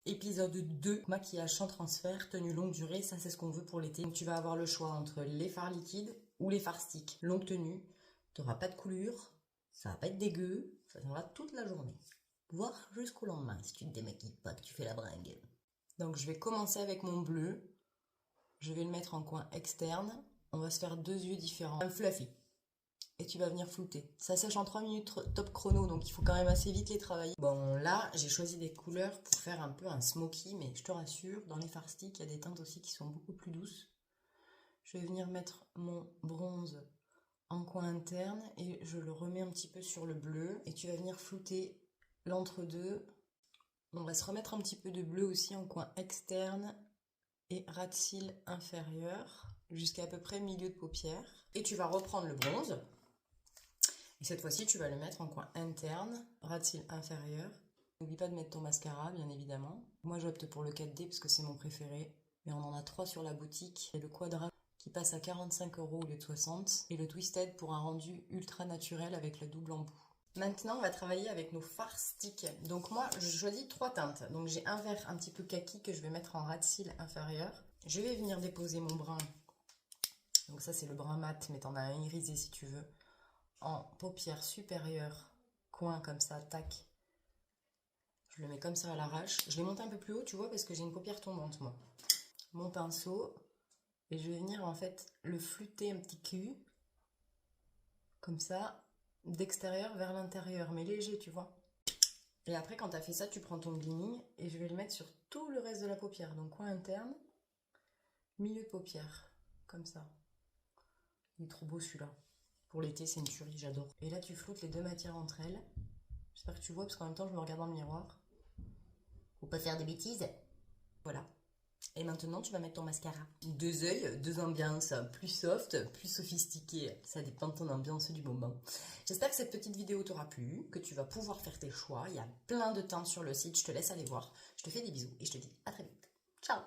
Épisode 2, maquillage sans transfert, tenue longue durée, ça c'est ce qu'on veut pour l'été. Donc tu vas avoir le choix entre les fards liquides ou les fards sticks. Longue tenue, tu n'auras pas de coulure, ça va pas être dégueu, ça tiendra toute la journée. Voire jusqu'au lendemain si tu ne te démaquilles pas, que tu fais la bringue. Donc je vais commencer avec mon bleu, je vais le mettre en coin externe, on va se faire deux yeux différents. Un fluffy. Et tu vas venir flouter. Ça sèche en 3 minutes top chrono, donc il faut quand même assez vite les travailler. Bon, là, j'ai choisi des couleurs pour faire un peu un smoky, mais je te rassure, dans les fards sticks, il y a des teintes aussi qui sont beaucoup plus douces. Je vais venir mettre mon bronze en coin interne et je le remets un petit peu sur le bleu. Et tu vas venir flouter l'entre-deux. On va se remettre un petit peu de bleu aussi en coin externe et ras de cils inférieur jusqu'à peu près milieu de paupière. Et tu vas reprendre le bronze. Et cette fois-ci, tu vas le mettre en coin interne, ras de cils inférieur. N'oublie pas de mettre ton mascara, bien évidemment. Moi, j'opte pour le 4D parce que c'est mon préféré. Mais on en a 3 sur la boutique. Et le Quadra qui passe à 45 € au lieu de 60. Et le Twisted pour un rendu ultra naturel avec le double embout. Maintenant, on va travailler avec nos fards sticks. Donc moi, je choisis 3 teintes. Donc j'ai un vert un petit peu kaki que je vais mettre en ras de cils inférieur. Je vais venir déposer mon brun. Donc ça, c'est le brun mat, mais t'en as un irisé si tu veux. En paupière supérieure, coin comme ça, tac. Je le mets comme ça à l'arrache. Je l'ai monté un peu plus haut, tu vois, parce que j'ai une paupière tombante, moi. Mon pinceau, et je vais venir en fait le fluter un petit cul, comme ça, d'extérieur vers l'intérieur, mais léger, tu vois. Et après, quand tu as fait ça, tu prends ton glimming et je vais le mettre sur tout le reste de la paupière. Donc coin interne, milieu de paupière, comme ça. Il est trop beau celui-là. Pour l'été, c'est une tuerie, j'adore. Et là, tu floutes les deux matières entre elles. J'espère que tu vois, parce qu'en même temps, je me regarde dans le miroir. Faut pas faire des bêtises. Voilà. Et maintenant, tu vas mettre ton mascara. 2 œils, 2 ambiances, plus soft, plus sophistiquées. Ça dépend de ton ambiance du moment. J'espère que cette petite vidéo t'aura plu, que tu vas pouvoir faire tes choix. Il y a plein de teintes sur le site, je te laisse aller voir. Je te fais des bisous et je te dis à très vite. Ciao!